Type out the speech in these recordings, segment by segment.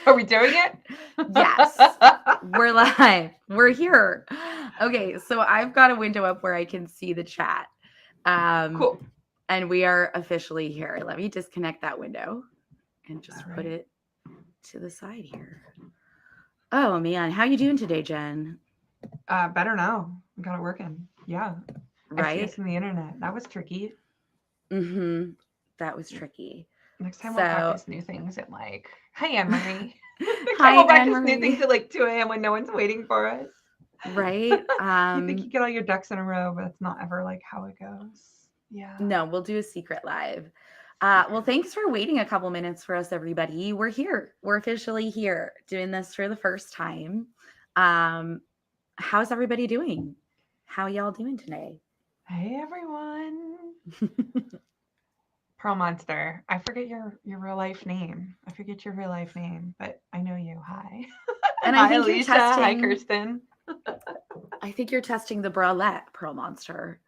Are we doing it? Yes, we're live. We're here. Okay, so I've got a window up where I can see the chat. Cool. And we are officially here. Let me disconnect that window and just put it to the side here. Oh man, how you doing today, Jen? Better now. We got it working. Yeah. Right? I see us on the internet. That was tricky. Mm-hmm. That was tricky. Next time So, we'll practice new things at like, hi, Anne-Marie. Next time hi, we'll practice new Anne-Marie. things at like 2 a.m. when no one's waiting for us. Right? You think you get all your ducks in a row, but that's not ever like how it goes. Yeah. No, we'll do a secret live. Well, thanks for waiting a couple minutes for us, everybody. We're here. We're officially here doing this for the first time. How's everybody doing? How y'all doing today? Hey, everyone. Pearl Monster. I forget your real life name. But I know you. Hi. And Hi, I think Alicia. you're testing. Hi, Kirsten. I think you're testing the bralette, Pearl Monster,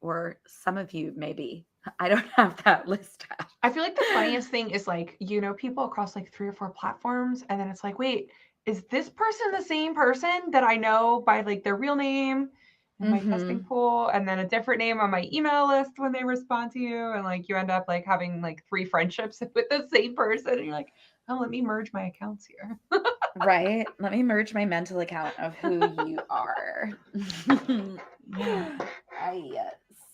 or some of you maybe. I don't have that list out. I feel like the funniest thing is like, people across like 3 or 4 platforms, and then it's like, wait, is this person the same person that I know by like their real name in my testing pool, and then a different name on my email list when they respond to you, and like you end up like having like 3 friendships with the same person, and you're like, oh, let me merge my accounts here. Right? Let me merge my mental account of who you are.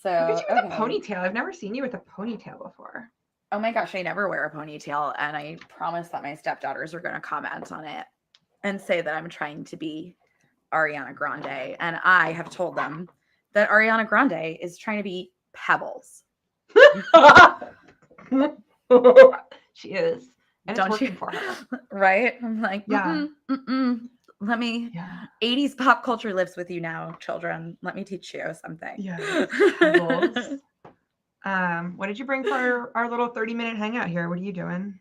So look at you with a ponytail. I've never seen you with a ponytail before. Oh my gosh, I never wear a ponytail, and I promise that my stepdaughters are going to comment on it and say that I'm trying to be Ariana Grande, and I have told them that Ariana Grande is trying to be Pebbles. She is. And Don't it's working you? for her. Right? I'm like, yeah. Let me 80s pop culture lives with you now, children. Let me teach you something. Yeah. Pebbles. What did you bring for our little 30-minute hangout here? What are you doing?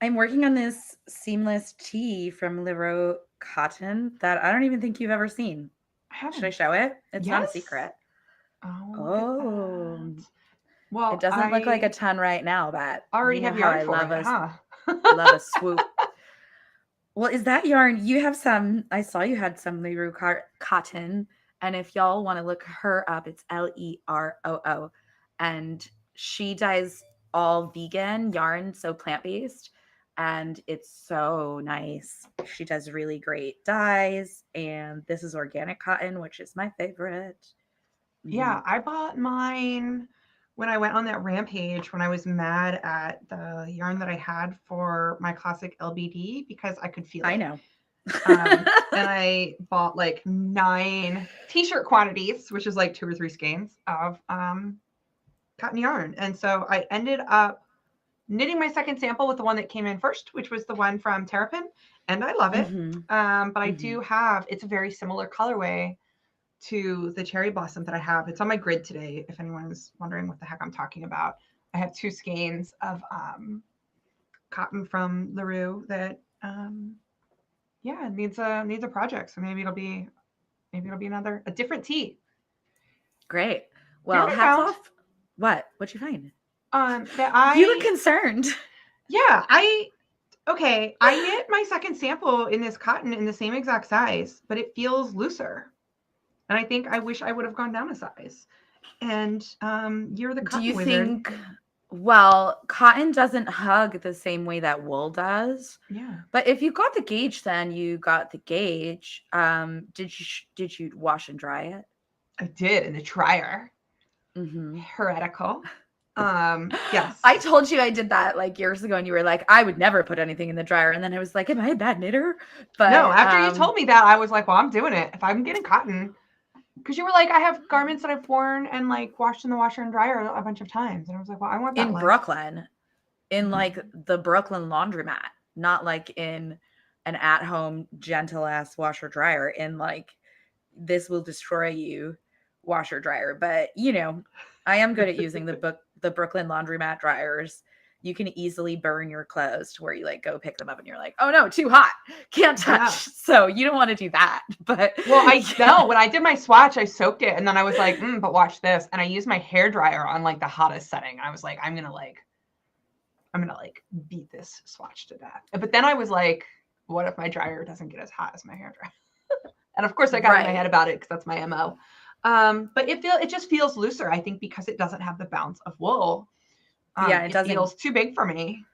I'm working on this seamless tee from Lero Cotton that I don't even think you've ever seen. Should I show it? It's not a secret. Oh. Well, it doesn't look like a ton right now, but already have yarn for it, huh? Love a swoop. Well, is that yarn? You have some. I saw you had some Lero Cotton, and if y'all want to look her up, it's Leroo, and she dyes all vegan yarn, so plant-based, and it's so nice. She does really great dyes, and this is organic cotton, which is my favorite. Yeah, I bought mine when I went on that rampage when I was mad at the yarn that I had for my classic LBD because I could feel it. I know. And I bought like 9 t-shirt quantities, which is like 2 or 3 skeins of cotton yarn. And so I ended up knitting my second sample with the one that came in first, which was the one from Terrapin, and I love it. But I do have, it's a very similar colorway to the cherry blossom that I have. It's on my grid today, if anyone's wondering what the heck I'm talking about. I have 2 skeins of cotton from Lero that needs a project. So maybe it'll be a different tee. Great. Well, hats off. What'd you find? You look concerned. Yeah, I knit my second sample in this cotton in the same exact size, but it feels looser. And I think I wish I would have gone down a size. And you're the cotton wizard. Do you think? Well, cotton doesn't hug the same way that wool does. Yeah. But if you got the gauge, then you got the gauge. Did you wash and dry it? I did in the dryer. Heretical. Yes. I told you I did that like years ago, and you were like, I would never put anything in the dryer. And then I was like, am I a bad knitter? But no, after you told me that, I was like, well, I'm doing it. If I'm getting cotton. Because you were like, I have garments that I've worn and like washed in the washer and dryer a bunch of times. And I was like, well, I want that. In Brooklyn, in like the Brooklyn laundromat, not like in an at-home gentle ass washer dryer, in like this will destroy you washer dryer. But you know, I am good at using the Brooklyn laundromat dryers. You can easily burn your clothes to where you like go pick them up and you're like, oh no, too hot, can't touch. Yeah. So you don't want to do that. But I know when I did my swatch, I soaked it and then I was like, but watch this. And I used my hair dryer on like the hottest setting. I was like, I'm gonna I'm going to like beat this swatch to death. But then I was like, what if my dryer doesn't get as hot as my hairdryer? And of course I got in my head about it because that's my MO. But it just feels looser, I think, because it doesn't have the bounce of wool. It feels too big for me.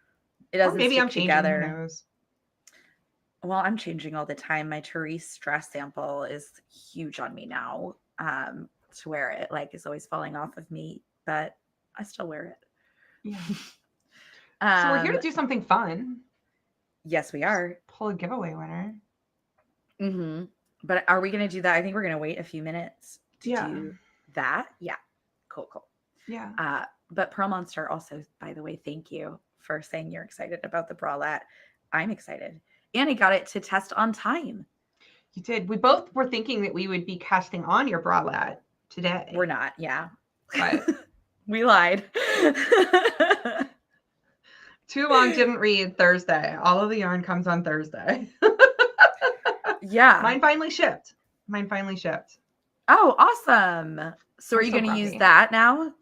It doesn't. Or maybe I'm changing. Together. Who knows? Well, I'm changing all the time. My Therese stress sample is huge on me now. To wear it, like, is always falling off of me, but I still wear it. Yeah. So we're here to do something fun. Yes, we are. Pull a giveaway winner. Mm-hmm. But are we going to do that? I think we're going to wait a few minutes to do that. Yeah. Cool. Yeah. But Pearl Monster also, by the way, thank you for saying you're excited about the bralette. I'm excited. And I got it to test on time. You did. We both were thinking that we would be casting on your bralette today. We're not. Yeah. But we lied. Too long didn't read Thursday. All of the yarn comes on Thursday. Yeah. Mine finally shipped. Oh, awesome. So are you going to use that now?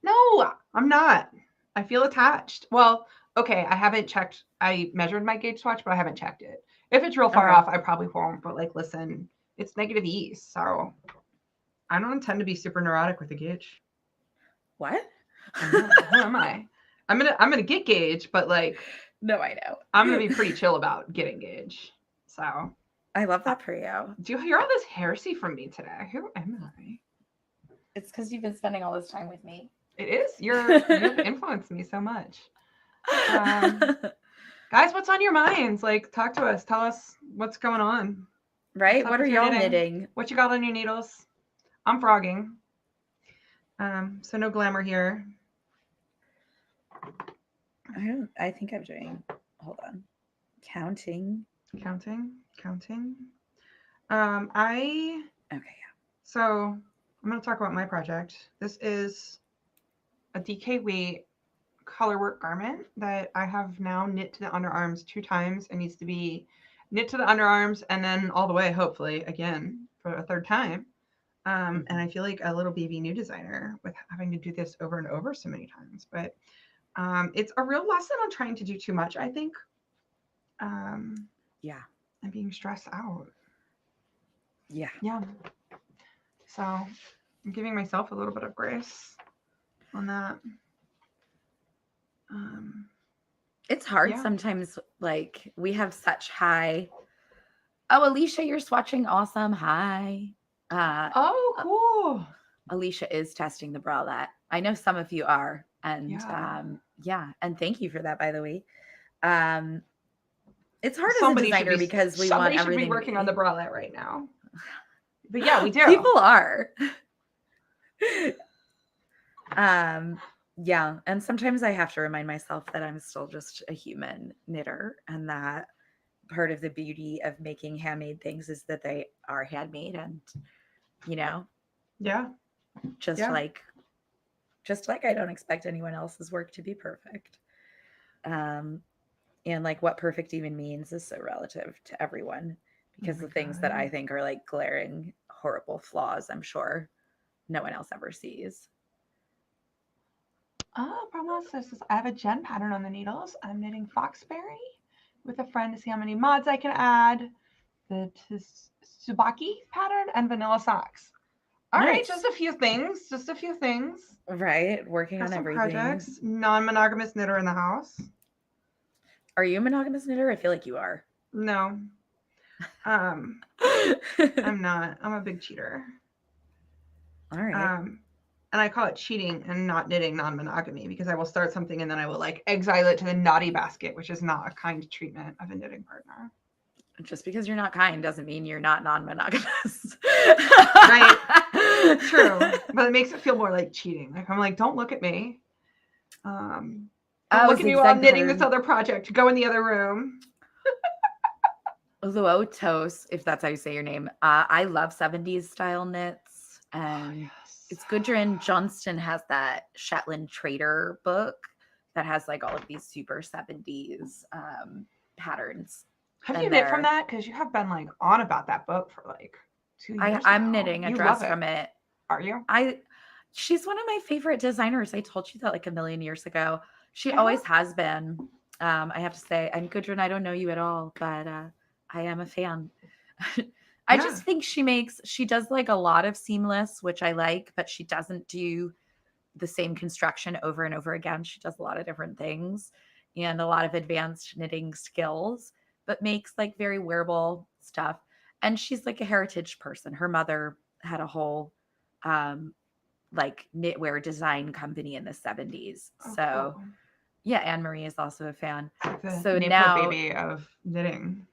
No, I'm not. I feel attached. Well, okay, I haven't checked. I measured my gauge swatch, but I haven't checked it. If it's real far off, I probably won't. But like, listen, it's negative E, so I don't intend to be super neurotic with a gauge. What? Who am I? I'm gonna get gauge, but like, no, I know. I'm gonna be pretty chill about getting gauge. So I love that for you. Do you hear all this heresy from me today? Who am I? It's because you've been spending all this time with me. It is. You've influenced me so much. Guys, what's on your minds? Like, talk to us. Tell us what's going on. Right? What are y'all knitting? What you got on your needles? I'm frogging. So no glamour here. I think I'm doing. Hold on. Counting. Okay, yeah. So I'm going to talk about my project. This is a DK weight colorwork garment that I have now knit to the underarms 2 times. It needs to be knit to the underarms and then all the way, hopefully, again for a 3rd time. And I feel like a little baby new designer with having to do this over and over so many times. But it's a real lesson on trying to do too much, I think. Yeah. And being stressed out. Yeah. Yeah. So I'm giving myself a little bit of grace on that. It's hard sometimes. Like, we have such high. Oh, Alicia, you're swatching awesome. Hi. Oh, cool. Alicia is testing the bralette. I know some of you are. And and thank you for that, by the way. It's hard as a designer because we want everything. Somebody should be working on the bralette right now. But yeah, we do. People are. Yeah. And sometimes I have to remind myself that I'm still just a human knitter, and that part of the beauty of making handmade things is that they are handmade, and just like I don't expect anyone else's work to be perfect. And like, what perfect even means is so relative to everyone, because the things that I think are like glaring, horrible flaws, I'm sure no one else ever sees. Oh, Promo says, I have a Jen pattern on the needles. I'm knitting Foxberry with a friend to see how many mods I can add. The Tsubaki pattern and vanilla socks. All right, just a few things. Right, working on everything. Projects. Non-monogamous knitter in the house. Are you a monogamous knitter? I feel like you are. No. I'm not. I'm a big cheater. All right. And I call it cheating and not knitting non-monogamy, because I will start something and then I will like exile it to the naughty basket, which is not a kind treatment of a knitting partner. Just because you're not kind doesn't mean you're not non-monogamous. Right. True. But it makes it feel more like cheating. Like, I'm like, don't look at me. Look at you while I'm knitting this other project. Go in the other room. Luotos, if that's how you say your name. I love 70s style knits. And it's Gudrun Johnston has that Shetland Trader book that has like all of these super 70s patterns. Have you knit from that? Because you have been like on about that book for like 2 years. I'm knitting a dress from it. Are you? She's one of my favorite designers. I told you that like a million years ago. She I always hope. has been. I have to say, and Gudrun, I don't know you at all, but I am a fan. I Yeah. just think she does like a lot of seamless, which I like, but she doesn't do the same construction over and over again. She does a lot of different things and a lot of advanced knitting skills, but makes like very wearable stuff. And she's like a heritage person. Her mother had a whole um like knitwear design company in the 70s. Oh, So cool. yeah, Anne Marie is also a fan. It's like the So Nepo now, baby of knitting.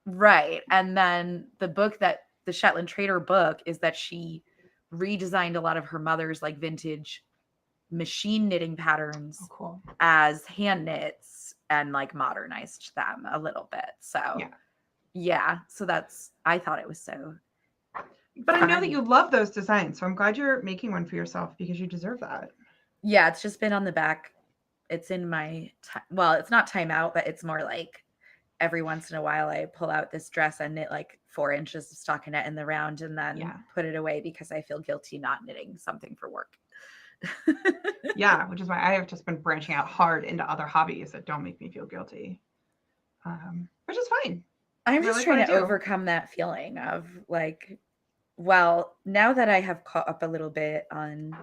right. And then the book that the Shetland Trader book is that she redesigned a lot of her mother's like vintage machine knitting Oh, patterns cool. as hand knits and like modernized them a little bit. So Yeah. yeah, so that's I thought it was so But I know that fun. you love those designs, so I'm glad you're making one for yourself because you deserve that. Yeah, it's just been on the back. It's in my well, it's not timeout, but it's more like every once in a while I pull out this dress and knit like 4 inches of stockinette in the round and then Yeah. put it away because I feel guilty not knitting something for work. Yeah, which is why I have just been branching out hard into other hobbies that don't make me feel guilty, which is fine. I'm I just like what trying I to do. overcome that feeling of like, well, now that I have caught up a little bit on,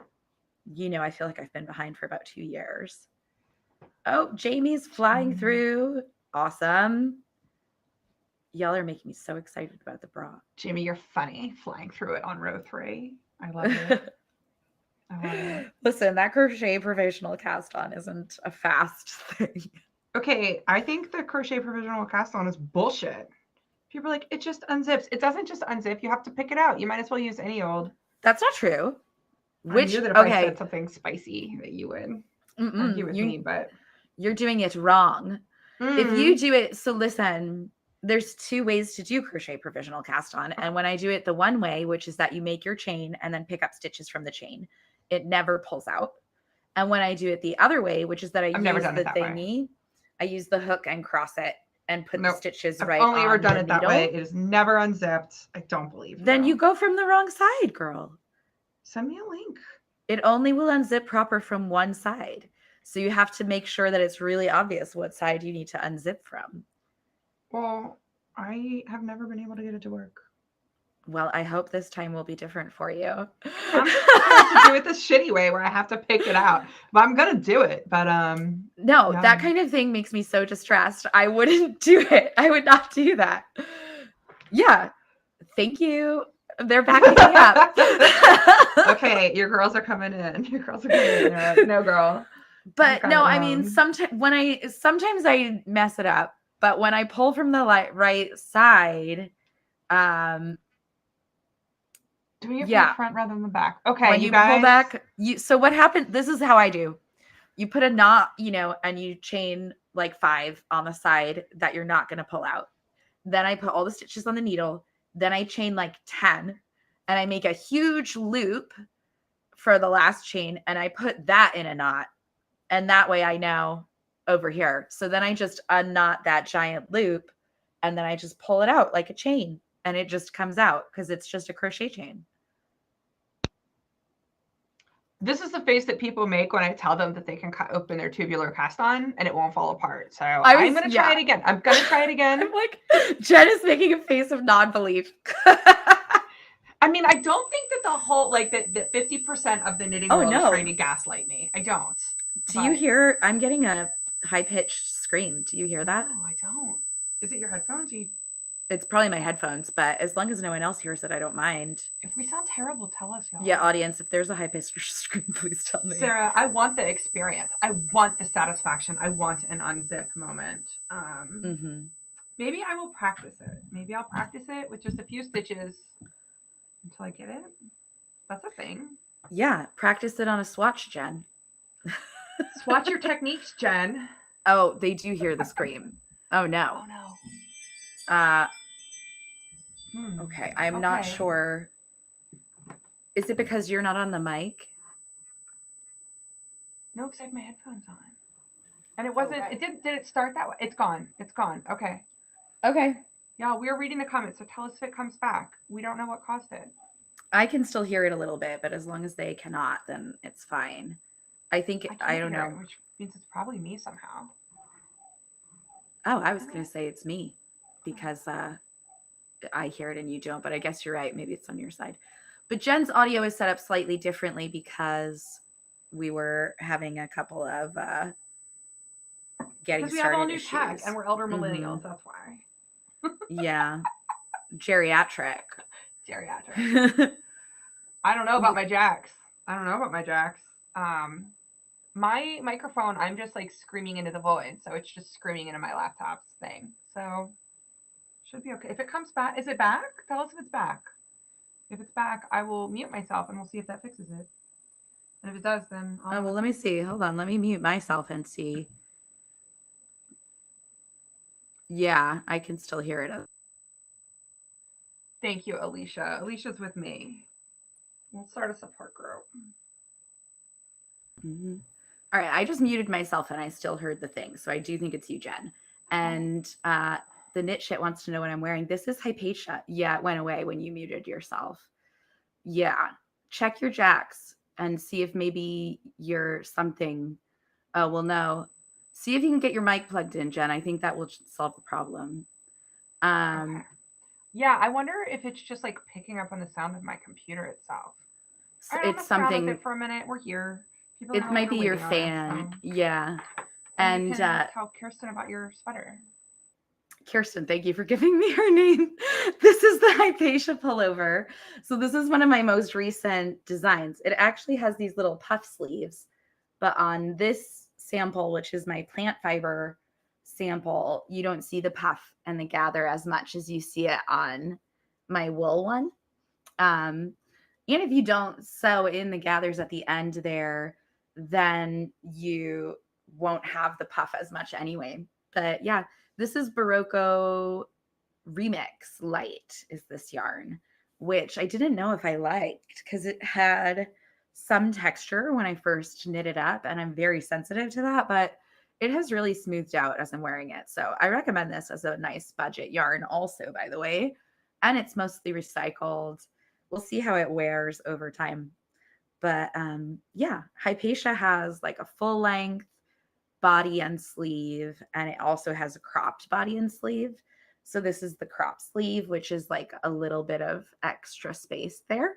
I feel like I've been behind for about 2 years. Oh, Jamie's flying through. Awesome. Y'all are making me so excited about the bra. Jamie, you're funny. Flying through it on row 3. I love it. I love it. Listen, that crochet professional cast on isn't a fast thing. Okay, I think the crochet provisional cast on is bullshit. People are like, it just unzips. It doesn't just unzip. You have to pick it out. You might as well use any old. That's not true. I knew that if I said something spicy that you would argue with me, but you're doing it wrong. If you do it, so listen, there's 2 ways to do crochet provisional cast on. And when I do it the one way, which is that you make your chain and then pick up stitches from the chain, it never pulls out. And when I do it the other way, which is that I I've never use done the it that thingy, I use the hook and cross it and put the Nope. stitches I've right only ever on done the it that needle. way. It is never unzipped. I don't believe Then you go from the wrong side, girl. Send me a link. It only will unzip proper from one side. So you have to make sure that it's really obvious what side you need to unzip from. Well, I have never been able to get it to work. Well, I hope this time will be different for you. I'm just scared to do it the shitty way where I have to pick it out. But I'm gonna do it. But no, yeah. that kind of thing makes me so distressed. I wouldn't do it. I would not do that. Yeah. Thank you. They're backing me up. Okay, your girls are coming in. Your girls are coming in. They're like, no, girl. But no, I mean, sometimes I mess it up. But when I pull from the right side, doing it from the front rather than the back. Okay, when you pull back, so what happened? This is how I do. You put a knot, and you chain like 5 on the side that you're not going to pull out. Then I put all the stitches on the needle. Then I chain like 10 and I make a huge loop for the last chain and I put that in a knot. And that way I know over here. So then I just unknot that giant loop and then I just pull it out like a chain and it just comes out because it's just a crochet chain. This is the face that people make when I tell them that they can cut open their tubular cast on and it won't fall apart. So I'm going to try it again. I'm going to try it again. I'm like, Jen is making a face of non-belief. I mean, I don't think that the whole, like that 50% of the knitting world is trying to gaslight me. I don't. Do you hear? I'm getting a high-pitched scream. Do you hear that? No, I don't. Is it your headphones? It's probably my headphones, but as long as no one else hears it, I don't mind. If we sound terrible, tell us, y'all. Yeah, audience, if there's a high-pitched scream, please tell me. Sarah, I want the experience. I want the satisfaction. I want an unzip moment. Maybe I will practice it. Maybe I'll practice it with just a few stitches until I get it. That's a thing. Yeah, practice it on a swatch, Jen. Swatch your techniques, Jen. Oh, they do hear the scream. Oh, no. Oh, no. Okay, I'm not sure. Is it because you're not on the mic? No, because I have my headphones on. And it wasn't, it did it start that way? It's gone. It's gone. Okay. Okay. Yeah, we're reading the comments, so tell us if it comes back. We don't know what caused it. I can still hear it a little bit, but as long as they cannot, then it's fine. I think, I don't know. means it's probably me somehow. Oh, I was going to say it's me because I hear it and you don't, but I guess you're right. Maybe it's on your side. But Jen's audio is set up slightly differently because we were having a couple of getting Because we have all started new tech issues. and we're elder Mm-hmm. millennials. That's why. Yeah. Geriatric. Geriatric. I don't know about my jacks. I don't know about my jacks. My microphone, I'm just like screaming into the void. So it's just screaming into my laptop's thing. So should be okay. If it comes back, is it back? Tell us if it's back. If it's back, I will mute myself and we'll see if that fixes it. And if it does, then Oh, well, let me see. Hold on. Let me mute myself and see. Yeah, I can still hear it. Thank you, Alicia. Alicia's with me. We'll start a support group. Mm-hmm. All right. I just muted myself and I still heard the thing. So I do think it's you, Jen. And the knit shit wants to know what I'm wearing. This is Hypatia. Yeah, it went away when you muted yourself. Yeah. Check your jacks and see if maybe you're something. Oh, well, no. See if you can get your mic plugged in, Jen. I think that will solve the problem. Okay. Yeah, I wonder if it's just like picking up on the sound of my computer itself. So All right, it's I'll mess around something. with it for a minute. We're here. People It know might you're be your waiting on us, fan. so. Yeah. And you can tell Kirsten about your sweater. Kirsten, thank you for giving me her name. This is the Hypatia pullover. So this is one of my most recent designs. It actually has these little puff sleeves, but on this sample, which is my plant fiber sample, you don't see the puff and the gather as much as you see it on my wool one. And if you don't sew in the gathers at the end there, then you won't have the puff as much anyway. But yeah, this is Barocco Remix Light is this yarn, which I didn't know if I liked because it had some texture when I first knit it up, and I'm very sensitive to that, but it has really smoothed out as I'm wearing it. So I recommend this as a nice budget yarn also, by the way. And it's mostly recycled. We'll see how it wears over time. But yeah, Hypatia has like a full length body and sleeve, and it also has a cropped body and sleeve. So this is the crop sleeve, which is like a little bit of extra space there.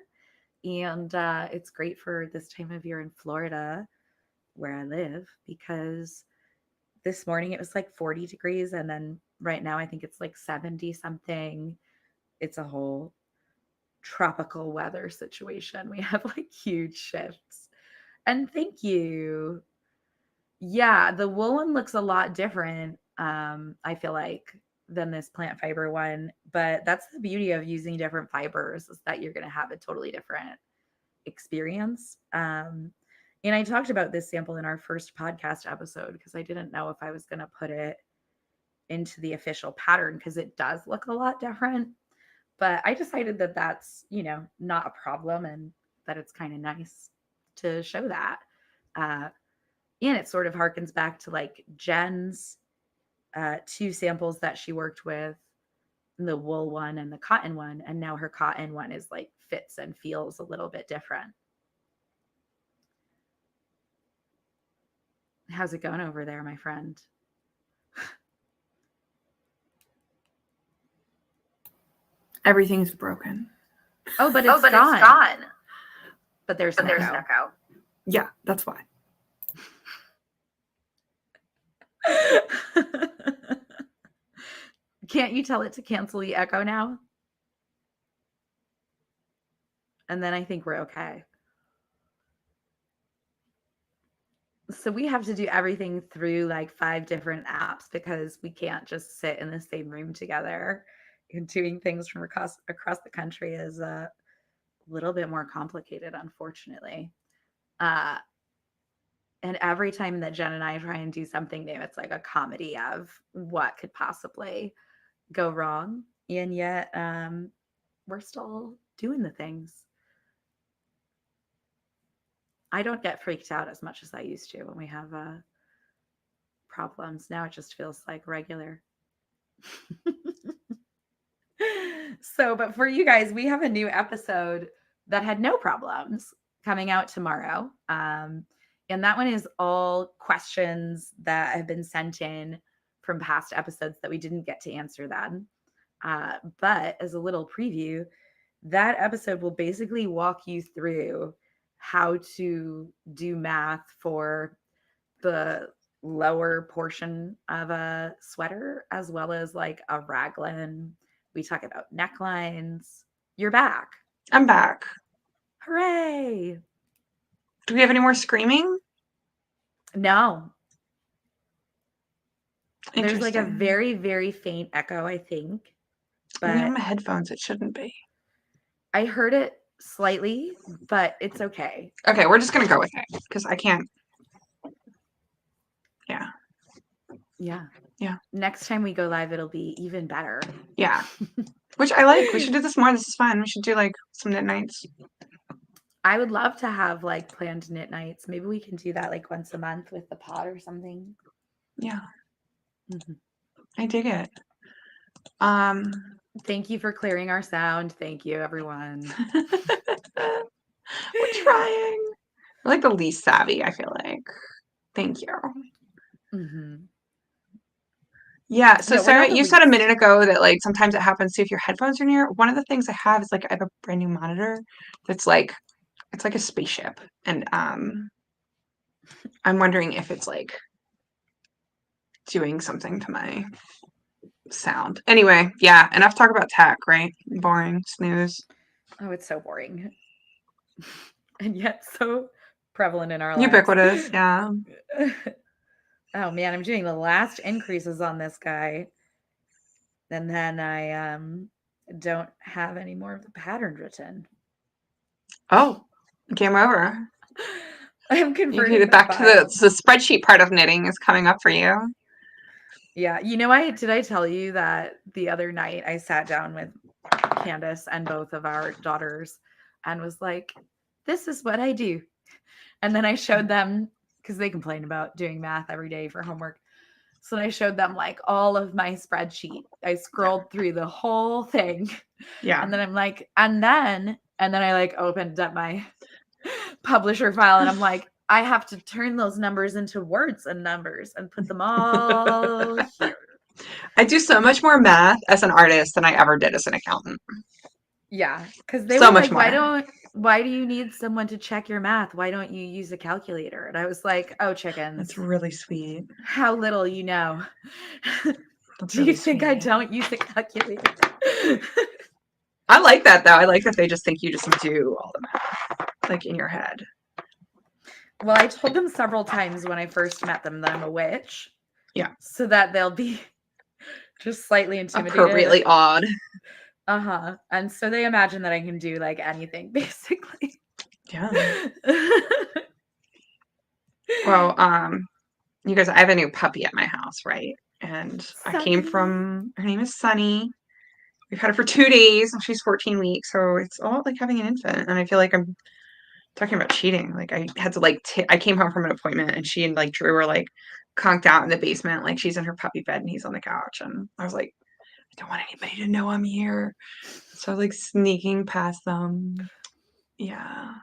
And it's great for this time of year in Florida where I live because this morning it was like 40 degrees. And then right now I think it's like 70 something. It's a whole tropical weather situation. We have like huge shifts. And thank you. Yeah, the wool one looks a lot different, I feel like, than this plant fiber one. But that's the beauty of using different fibers is that you're going to have a totally different experience. And I talked about this sample in our first podcast episode because I didn't know if I was going to put it into the official pattern because it does look a lot different. But I decided that that's, not a problem and that it's kind of nice to show that. And it sort of harkens back to like Jen's two samples that she worked with, the wool one and the cotton one. And now her cotton one is like fits and feels a little bit different. How's it going over there, my friend? Everything's broken. Oh, but it's gone. But there's an echo. Yeah, that's why. Can't you tell it to cancel the echo now? And then I think we're okay. So we have to do everything through like 5 different apps because we can't just sit in the same room together. And doing things from across the country is a little bit more complicated, unfortunately. And every time that Jen and I try and do something new, it's like a comedy of what could possibly go wrong. And yet we're still doing the things. I don't get freaked out as much as I used to when we have problems. Now it just feels like regular. So, but for you guys, we have a new episode that had no problems coming out tomorrow. And that one is all questions that have been sent in from past episodes that we didn't get to answer then. But as a little preview, that episode will basically walk you through how to do math for the lower portion of a sweater, as well as like a raglan. We talk about necklines. You're back. I'm back. Hooray. Do we have any more screaming? No. There's like a Interesting. very, very faint echo, I think. I mean, But on my headphones, it shouldn't be. I heard it slightly, but it's okay. Okay, we're just gonna go with it because I can't. Yeah. Yeah. Yeah. Next time we go live, it'll be even better. Yeah. Which I like. We should do this more. This is fun. We should do like some knit nights. I would love to have like planned knit nights. Maybe we can do that like once a month with the pod or something. Yeah. Mm-hmm. I dig it. Thank you for clearing our sound. Thank you, everyone. We're trying. We're like the least savvy, I feel like. Thank you. Mm-hmm. Yeah. So No, we're Sarah, not the you said a least. minute ago that like sometimes it happens too if your headphones are near. One of the things I have is like I have a brand new monitor that's like it's like a spaceship. And I'm wondering if it's like doing something to my sound. Anyway, yeah, enough talk about tech, right? Boring, snooze. Oh, it's so boring. And yet so prevalent in our lives. Ubiquitous, yeah. Oh man, I'm doing the last increases on this guy. And then I don't have any more of the pattern written. Oh, game over. I'm You converting can get back to the spreadsheet part of knitting is coming up for you. Yeah, you know, did I tell you that the other night I sat down with Candace and both of our daughters and was like, this is what I do. And then I showed them, because they complain about doing math every day for homework. So I showed them like all of my spreadsheet. I scrolled through the whole thing. Yeah. And then I'm like, and then I like opened up my publisher file and I'm like, I have to turn those numbers into words and numbers and put them all here. I do so much more math as an artist than I ever did as an accountant. Yeah, because they So were much like, more. why do you need someone to check your math? Why don't you use a calculator? And I was like, oh, chickens. That's really sweet. How little you know. That's Do really you think sweet. I don't use a calculator? I like that though. I like that they just think you just do all the math, like in your head. Well, I told them several times when I first met them that I'm a witch. Yeah. So that they'll be just slightly intimidated. Appropriately odd. Uh-huh. And so they imagine that I can do like anything, basically. Yeah. Well, you guys, I have a new puppy at my house, right? And Sunny. I came from, her name is Sunny. We've had her for 2 days and she's 14 weeks. So it's all like having an infant. And I feel like I'm talking about cheating. Like I had to like, I came home from an appointment and she and like Drew were like conked out in the basement. Like she's in her puppy bed and he's on the couch. And I was like, I don't want anybody to know I'm here. So I was like sneaking past them. Yeah.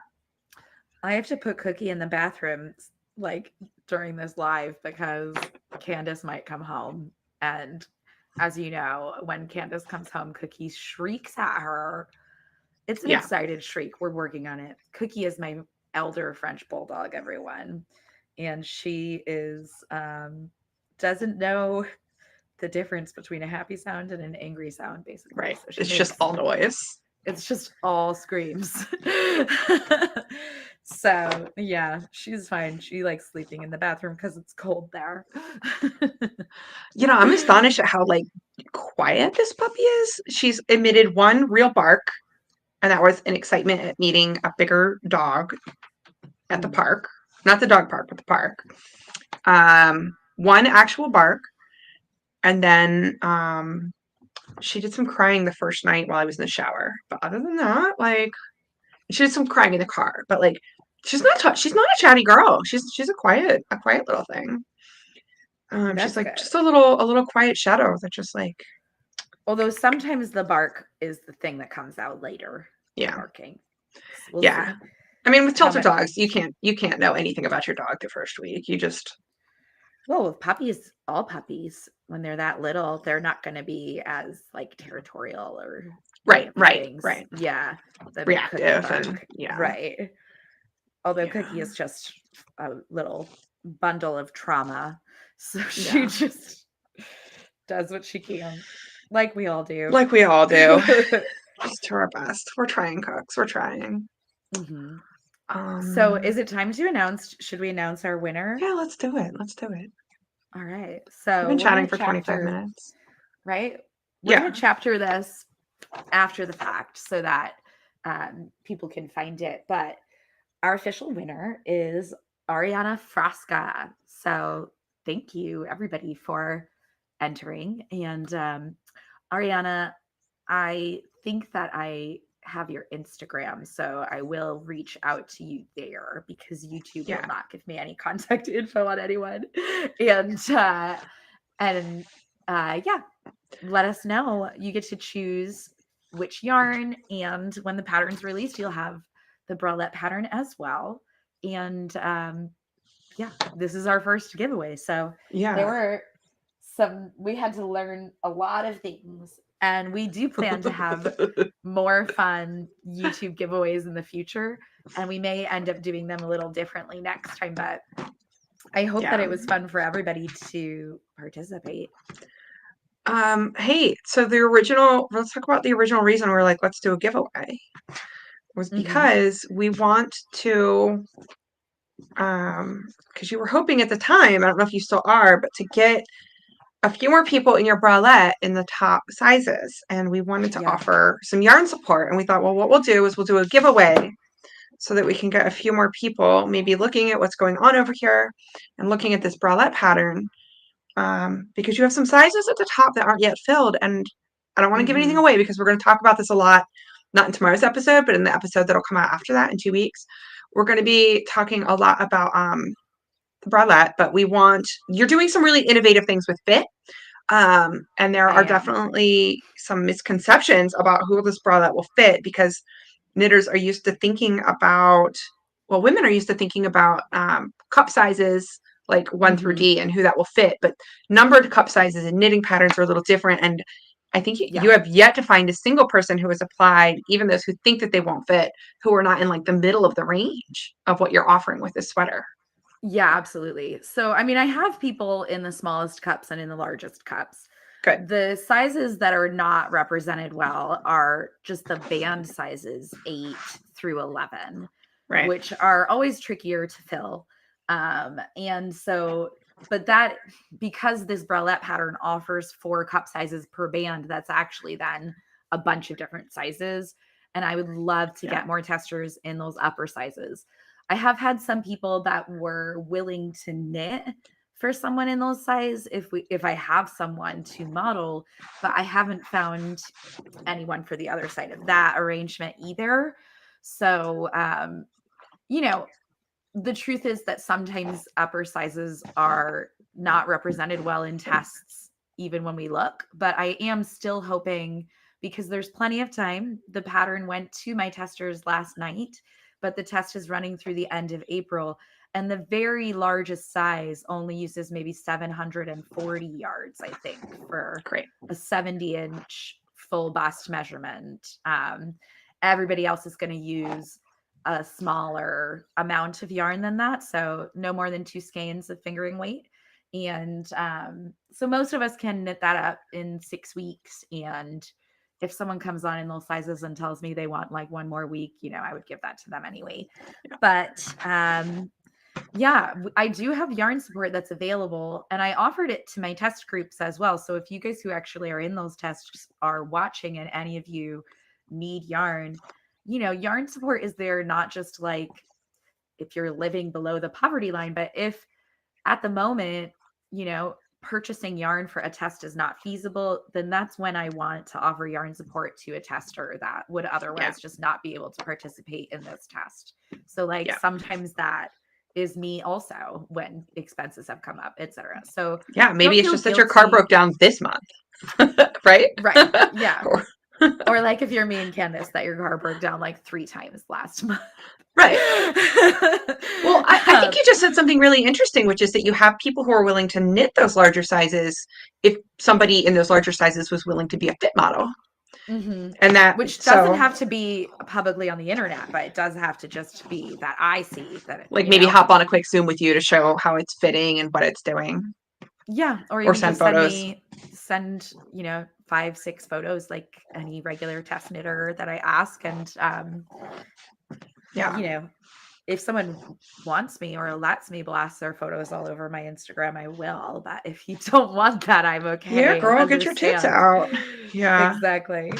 I have to put Cookie in the bathroom like during this live because Candace might come home. And as you know, when Candace comes home, Cookie shrieks at her. It's an excited shriek. We're working on it. Cookie is my elder French bulldog, everyone. And she is doesn't know the difference between a happy sound and an angry sound, basically. Right. So it's just all noise. It's just all screams. So yeah, she's fine. She likes sleeping in the bathroom because it's cold there. You know, I'm astonished at how like quiet this puppy is. She's emitted one real bark, and that was an excitement at meeting a bigger dog at the park. Not the dog park, but the park. One actual bark. And then she did some crying the first night while I was in the shower. But other than that, like she did some crying in the car. But like she's not a chatty girl. She's a quiet little thing. She's like good. Just a little quiet shadow that just like. Although sometimes the bark is the thing that comes out later. Yeah. Barking. We'll yeah. see. I mean, with tilted many- dogs, you can't know anything about your dog the first week. You just Well, with puppies, all puppies, when they're that little, they're not going to be as like territorial or any of the things. right. Yeah. The Cookie Reactive bark. and yeah. Right. Although Yeah. Cookie is just a little bundle of trauma. So she Yeah. just does what she can. Like we all do. Like we all do. Just do our best. We're trying, cooks. We're trying. hmm So is it time to announce? Should we announce our winner? Yeah, let's do it. Let's do it. All right. We've So been we're chatting gonna for 25 minutes. right? We're Yeah. gonna chapter this after the fact so that people can find it. But our official winner is Ariana Frasca. So thank you everybody for entering. And Ariana, I think that I have your Instagram, so I will reach out to you there because YouTube Yeah. will not give me any contact info on anyone. And yeah, let us know. You get to choose which yarn, and when the pattern's released, you'll have the bralette pattern as well. And yeah, this is our first giveaway. So Yeah. there were we had to learn a lot of things, and we do plan to have more fun YouTube giveaways in the future, and we may end up doing them a little differently next time, but I hope that it was fun for everybody to participate. Hey, so let's talk about the original reason we're like, let's do a giveaway. Was because we want to because you were hoping at the time, I don't know if you still are, but to get a few more people in your bralette in the top sizes. And we wanted to offer some yarn support. And we thought, well, what we'll do is we'll do a giveaway so that we can get a few more people maybe looking at what's going on over here and looking at this bralette pattern. Because you have some sizes at the top that aren't yet filled. And I don't want to give anything away because we're going to talk about this a lot, not in tomorrow's episode, but in the episode that'll come out after that in 2 weeks. We're going to be talking a lot about the bralette, but you're doing some really innovative things with fit. And there are definitely some misconceptions about who this bralette will fit because knitters are used to thinking about, women are used to thinking about cup sizes like 1 through D and who that will fit, but numbered cup sizes and knitting patterns are a little different. And I think you have yet to find a single person who has applied, even those who think that they won't fit, who are not in like the middle of the range of what you're offering with this sweater. Yeah, absolutely. So, I mean, I have people in the smallest cups and in the largest cups. Good. The sizes that are not represented well are just the band sizes 8 through 11, right, which are always trickier to fill. And so, but that, because this bralette pattern offers 4 cup sizes per band, that's actually then a bunch of different sizes. And I would love to get more testers in those upper sizes. I have had some people that were willing to knit for someone in those size if I have someone to model, but I haven't found anyone for the other side of that arrangement either. So, you know, the truth is that sometimes upper sizes are not represented well in tests, even when we look, but I am still hoping, because there's plenty of time. The pattern went to my testers last night, but the test is running through the end of April. And the very largest size only uses maybe 740 yards, I think, for a 70-inch full bust measurement. Everybody else is going to use a smaller amount of yarn than that. So no more than 2 skeins of fingering weight. And so most of us can knit that up in 6 weeks. And if someone comes on in those sizes and tells me they want like 1 more week, I would give that to them anyway. But yeah, I do have yarn support that's available, and I offered it to my test groups as well. So if you guys who actually are in those tests are watching and any of you need yarn, yarn support is there not just like if you're living below the poverty line, but if at the moment, purchasing yarn for a test is not feasible, then that's when I want to offer yarn support to a tester that would otherwise just not be able to participate in this test. So sometimes that is me also when expenses have come up, etc. So maybe it's just that your car broke down this month. Right. Yeah. Or like if you're me and Candace, that your car broke down like 3 times last month. Right. Well, I think you just said something really interesting, which is that you have people who are willing to knit those larger sizes if somebody in those larger sizes was willing to be a fit model. Mm-hmm. And that, which so, doesn't have to be publicly on the internet, but it does have to just be that I see that, like, maybe hop on a quick Zoom with you to show how it's fitting and what it's doing. Yeah, or Or even send just photos. send 5-6 photos like any regular test knitter that I ask, and Yeah. if someone wants me or lets me blast their photos all over my Instagram, I will. But if you don't want that, I'm okay. Yeah, girl, get your tits Understand. out. Yeah. Exactly.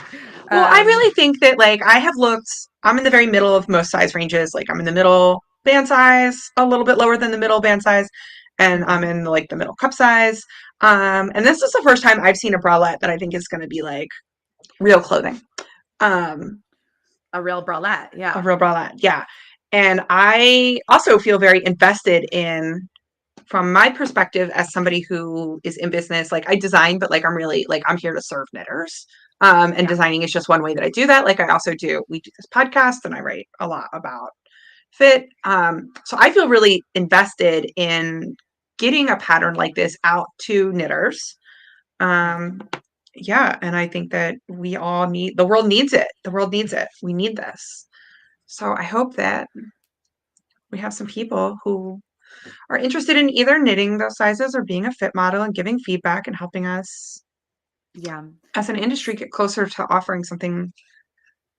Well, I really think that, like, I have looked, I'm in the very middle of most size ranges. Like, I'm in the middle band size, a little bit lower than the middle band size, and I'm in, like, the middle cup size. And this is the first time I've seen a bralette that I think is going to be, like, real clothing. A real bralette, yeah. A real bralette, yeah. And I also feel very invested in, from my perspective as somebody who is in business, like, I design, but, like, I'm really, like, I'm here to serve knitters. And designing is just one way that I do that. Like, we do this podcast and I write a lot about fit. So I feel really invested in getting a pattern like this out to knitters. Yeah. And I think that the world needs it. The world needs it. We need this. So I hope that we have some people who are interested in either knitting those sizes or being a fit model and giving feedback and helping us, as an industry, get closer to offering something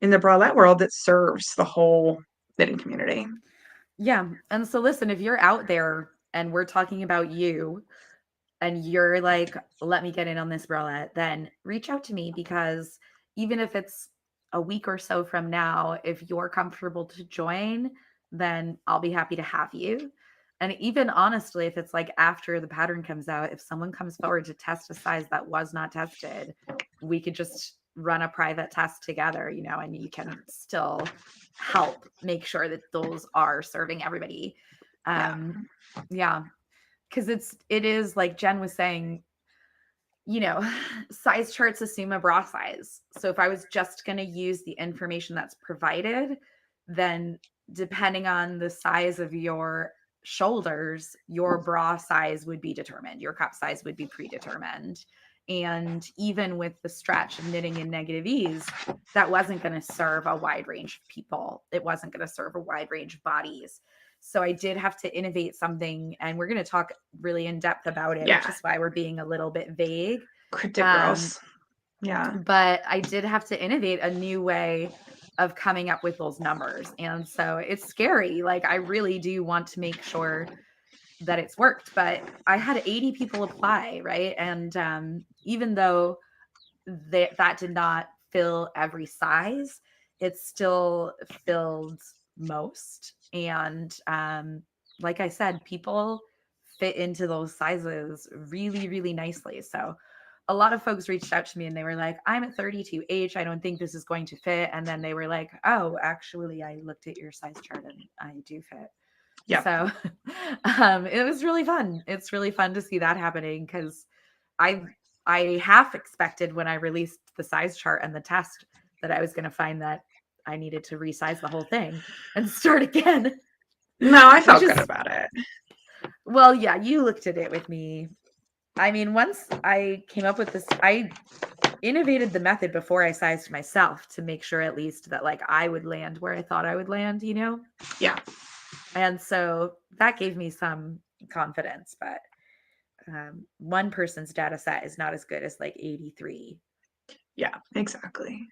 in the bralette world that serves the whole knitting community. Yeah. And so listen, if you're out there and we're talking about you and you're like, let me get in on this bralette, then reach out to me, because even if it's a week or so from now, if you're comfortable to join, then I'll be happy to have you. And even honestly, if it's like after the pattern comes out, if someone comes forward to test a size that was not tested, we could just run a private test together, and you can still help make sure that those are serving everybody. Yeah. Because it is like Jen was saying, size charts assume a bra size. So if I was just going to use the information that's provided, then depending on the size of your shoulders, your bra size would be determined. Your cup size would be predetermined. And even with the stretch and knitting in negative ease, that wasn't going to serve a wide range of people. It wasn't going to serve a wide range of bodies. So I did have to innovate something, and we're going to talk really in depth about it, which is why we're being a little bit vague. Cryptic girls. Yeah. But I did have to innovate a new way of coming up with those numbers. And so it's scary. Like, I really do want to make sure that it's worked, but I had 80 people apply, right? And even though that did not fill every size, it still filled most. And like I said, people fit into those sizes really, really nicely. So a lot of folks reached out to me and they were like, I'm at 32H. I don't think this is going to fit. And then they were like, oh, actually, I looked at your size chart and I do fit. Yeah. So it was really fun. It's really fun to see that happening, because I half expected when I released the size chart and the test that I was going to find that I needed to resize the whole thing and start again. No, I felt good about it. Well, yeah, you looked at it with me. I mean, once I came up with this, I innovated the method before I sized myself to make sure at least that, like, I would land where I thought I would land, Yeah. And so that gave me some confidence, but one person's data set is not as good as like 83. Yeah, exactly.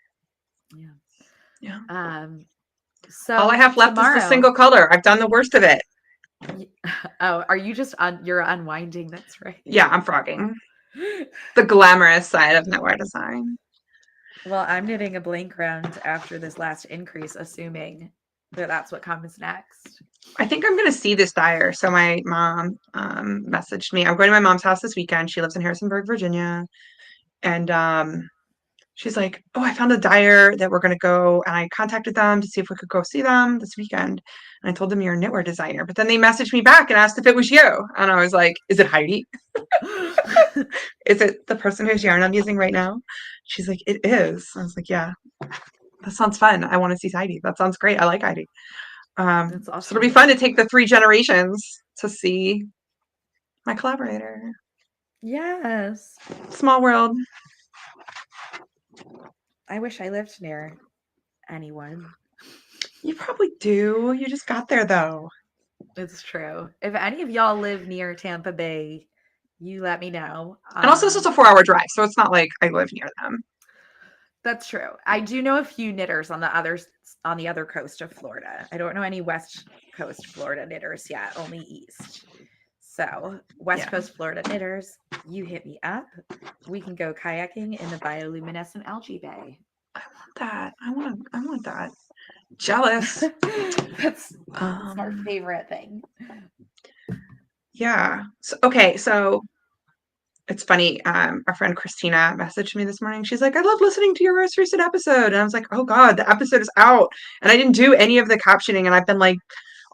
Yeah. So all I have left is the single color. I've done the worst of it. Oh, are you just you're unwinding? That's right. Yeah, I'm frogging. The glamorous side of knitwear design. Well, I'm knitting a blank round after this last increase, assuming that that's what comes next. I think I'm going to see this dyer. So my mom messaged me. I'm going to my mom's house this weekend. She lives in Harrisonburg, Virginia. And she's like, oh, I found a dyer that we're going to go. And I contacted them to see if we could go see them this weekend. And I told them you're a knitwear designer. But then they messaged me back and asked if it was you. And I was like, is it Heidi? Is it the person whose yarn I'm using right now? She's like, it is. I was like, yeah, that sounds fun. I want to see Heidi. That sounds great. I like Heidi. That's So awesome. it'll be fun to take the 3 generations to see my collaborator. Yes. Small world. I wish I lived near anyone. You probably do. You just got there though. It's true. If any of y'all live near Tampa Bay, you let me know. And also, this is a 4-hour drive, so it's not like I live near them. That's true. I do know a few knitters on the other coast of Florida. I don't know any West Coast Florida knitters yet, only East. So, West Coast Florida knitters, you hit me up. We can go kayaking in the bioluminescent algae bay. I want that. I want that. Jealous. That's our favorite thing. Yeah. So it's funny. Our friend Christina messaged me this morning. She's like, I love listening to your most recent episode. And I was like, oh God, the episode is out. And I didn't do any of the captioning. And I've been like,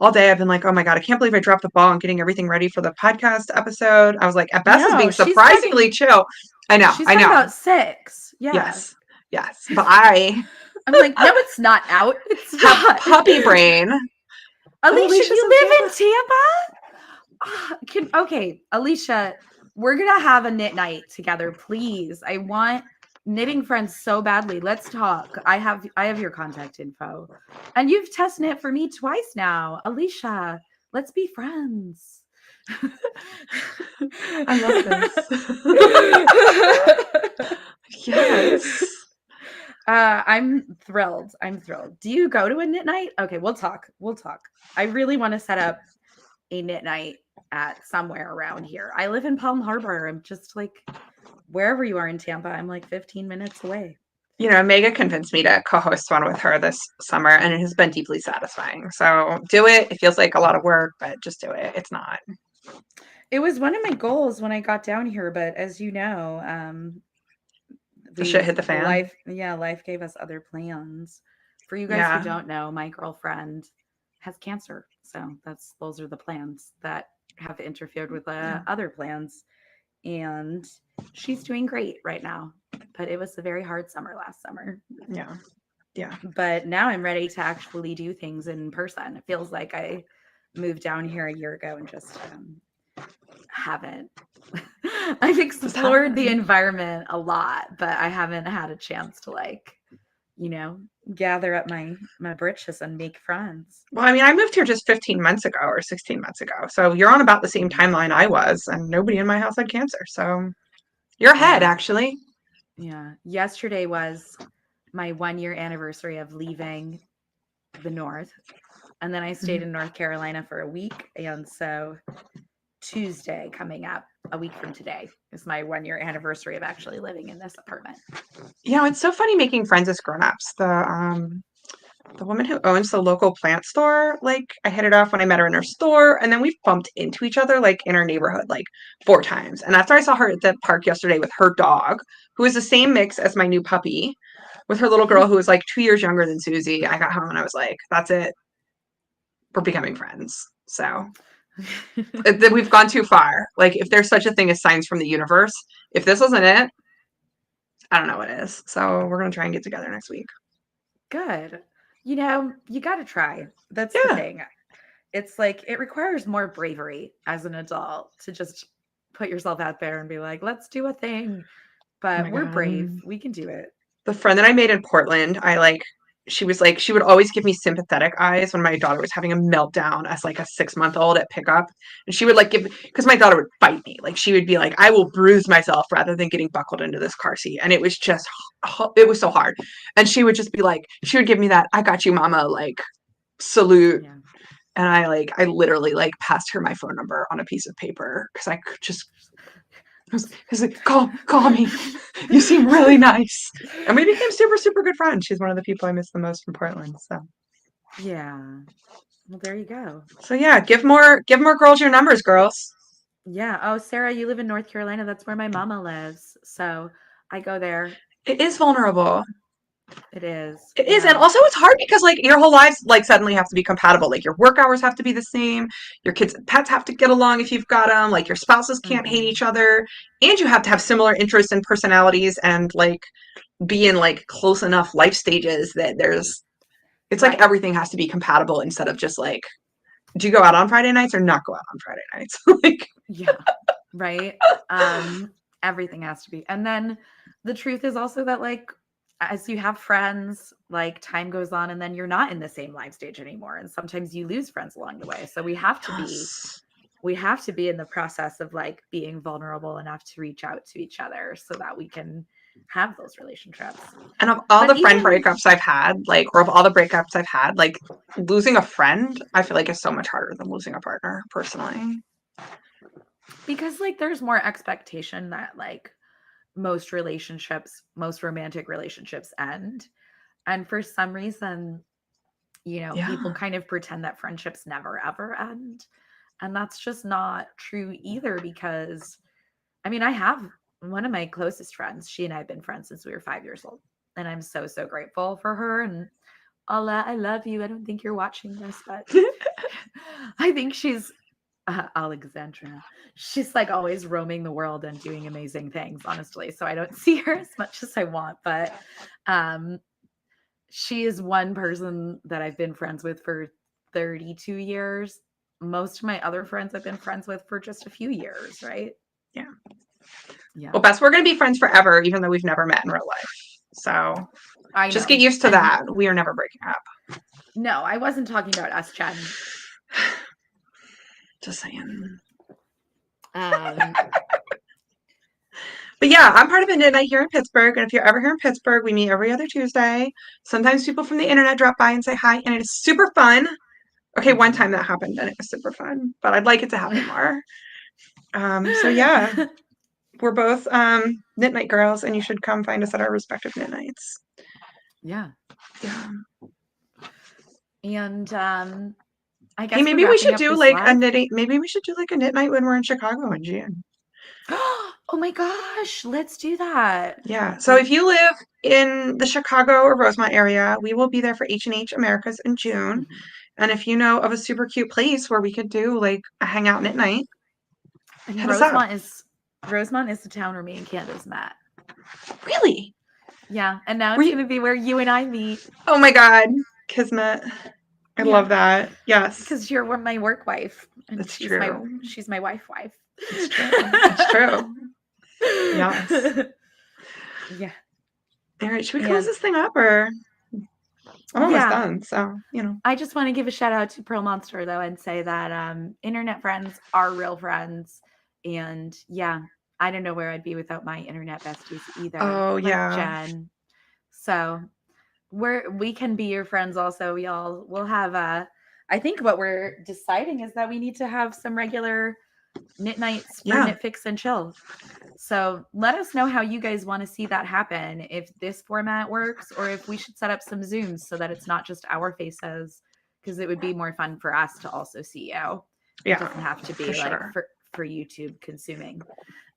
all day, I've been like, oh my God, I can't believe I dropped the ball on getting everything ready for the podcast episode. I was like, Bess is being surprisingly chill. I know. She's talking about 6. Yeah. Yes. But I'm like, no, it's not out. It's not. Puppy brain. Alicia, you live in Tampa? Okay, Alicia, we're gonna have a knit night together, please. I want knitting friends so badly. Let's talk. I have your contact info, and you've test knit for me twice now, Alicia. Let's be friends. I love this. Yes. I'm thrilled. Do you go to a knit night? Okay, we'll talk. I really want to set up a knit night at somewhere around here. I live in Palm Harbor. I'm just like wherever you are in Tampa, I'm like 15 minutes away. You know, Mega convinced me to co-host one with her this summer, and it has been deeply satisfying. So do it. It feels like a lot of work, but just do it. It's not. It was one of my goals when I got down here, but as you know, the shit hit the fan. Life gave us other plans. For you guys who don't know, my girlfriend has cancer. So those are the plans that have interfered with other plans. And she's doing great right now. But it was a very hard summer last summer. Yeah. But now I'm ready to actually do things in person. It feels like I moved down here a year ago and just haven't. I've explored the environment a lot, but I haven't had a chance to gather up my britches and make friends. Well, I mean, I moved here just 15 months ago or 16 months ago. So you're on about the same timeline I was, and nobody in my house had cancer. So you're ahead, actually. Yeah. Yesterday was my 1-year anniversary of leaving the North. And then I stayed in North Carolina for a week. And so Tuesday coming up, a week from today, is my 1-year anniversary of actually living in this apartment. Yeah, it's so funny making friends as grown-ups. The woman who owns the local plant store, I hit it off when I met her in her store, and then we've bumped into each other in our neighborhood 4 times. And after I saw her at the park yesterday with her dog, who is the same mix as my new puppy, with her little girl who was 2 years younger than Susie, I got home and I was like, that's it. We're becoming friends. So we've gone too far. If there's such a thing as signs from the universe, if this isn't it, I don't know what is. So we're going to try and get together next week. Good. You got to try. That's the thing. It's it requires more bravery as an adult to just put yourself out there and be like, let's do a thing. But we're brave. We can do it. The friend that I made in Portland, she would always give me sympathetic eyes when my daughter was having a meltdown as a 6-month-old at pickup. And she would because my daughter would fight me. She would be like, I will bruise myself rather than getting buckled into this car seat. And it was it was so hard. And she would just be she would give me that, I got you, mama, salute. Yeah. And I literally passed her my phone number on a piece of paper because I could just, I was like, call me. You seem really nice. And we became super, super good friends. She's one of the people I miss the most from Portland. So yeah. Well, there you go. So yeah, give more girls your numbers, girls. Yeah. Oh, Sarah, you live in North Carolina. That's where my mama lives. So I go there. It is vulnerable. It is. It is. And also it's hard because your whole lives suddenly have to be compatible. Your work hours have to be the same. Your kids and pets have to get along if you've got them. Your spouses can't hate each other. And you have to have similar interests and personalities and be in close enough life stages that there's It's like Right. everything has to be compatible instead of just like, do you go out on Friday nights or not go out on Friday nights? Like, Yeah. Right. Everything has to be. And then the truth is also that like as you have friends, like time goes on and then you're not in the same life stage anymore. And sometimes you lose friends along the way. So we have to be in the process of like being vulnerable enough to reach out to each other so that we can have those relationships. And of all But the friend even breakups I've had, like, or of all the breakups I've had, like, losing a friend, I feel like is so much harder than losing a partner, personally. because like there's more expectation that like most romantic relationships end. And for some reason, people Yeah. kind of pretend that friendships never ever end. And that's just not true either because I mean, I have one of my closest friends. She and I have been friends since we were 5 years old. And I'm so, so grateful for her. And Allah, I love you. I don't think you're watching this, but I think she's Alexandra. She's like always roaming the world and doing amazing things, honestly. So I don't see her as much as I want, but she is one person that I've been friends with for 32 years. Most of my other friends I've been friends with for just a few years, right? Yeah. Yeah. Well, Bess, we're going to be friends forever, even though we've never met in real life. So I just know. get used to And that. We are never breaking up. no, I wasn't talking about us, Jen. Just saying. Um, But yeah, I'm part of a knit night here in Pittsburgh. And if you're ever here in Pittsburgh, we meet every other Tuesday. Sometimes people from the internet drop by and say hi, and it is super fun. Okay, one time that happened and it was super fun, but I'd like it to happen more. So yeah, we're both knit night girls, and you should come find us at our respective knit nights. yeah. Yeah. And I guess Hey, maybe we wrapping should up do this like a live. knitting. Maybe we should do like a knit night when we're in Chicago in June. Oh my gosh, let's do that. Yeah. So if you live in the Chicago or Rosemont area, we will be there for H&H Americas in June. Mhm. And if you know of a super cute place where we could do like a hangout knit night, And hit us up. Rosemont is the town where me and Candace met. Really? Yeah, and now it's going to be where you and I meet. Oh my God, Kismet. I love that. Yes. Because you're my work wife, and That's she's true. my wife. It's true. It's true. Yes. Yeah. All right. Should we close this thing up, or I'm almost done? So I just want to give a shout out to Pearl Monster though, and say that internet friends are real friends, and yeah, I don't know where I'd be without my internet besties either. Oh yeah, Jen. So we can be your friends also, y'all. We'll have I think what we're deciding is that we need to have some regular knit nights for Knit Fix and Chill. So let us know how you guys want to see that happen, if this format works or if we should set up some Zooms so that it's not just our faces, because it would be more fun for us to also see you. It doesn't have to be like for YouTube consuming.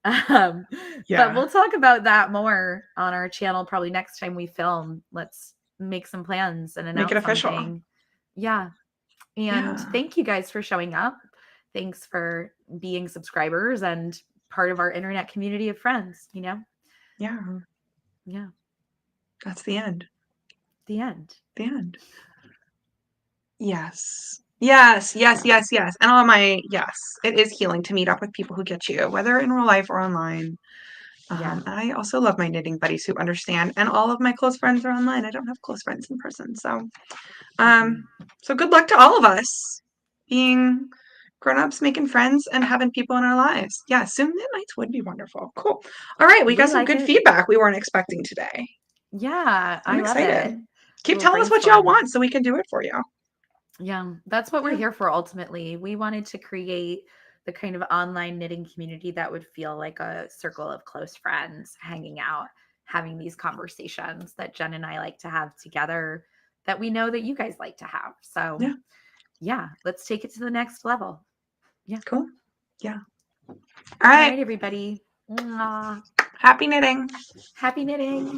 But we'll talk about that more on our channel probably next time we film. Let's make some plans and announce something. Yeah. And thank you guys for showing up. Thanks for being subscribers and part of our internet community of friends, Yeah. Yeah. That's the end. The end. The end. Yes. Yes. Yes. Yes. Yes. And it is healing to meet up with people who get you, whether in real life or online. I also love my knitting buddies who understand, and all of my close friends are online. I don't have close friends in person. So, so good luck to all of us being grown-ups, making friends, and having people in our lives. Yeah, soon knit nights would be wonderful. Cool. All right, we got some good feedback we weren't expecting today. Yeah, I'm excited. Keep telling us what y'all want so we can do it for you. Yeah, that's what we're here for ultimately. We wanted to create the kind of online knitting community that would feel like a circle of close friends hanging out, having these conversations that Jen and I like to have together that we know that you guys like to have. So yeah, let's take it to the next level. Yeah. Cool. Yeah. All right, everybody. Happy knitting. Happy knitting.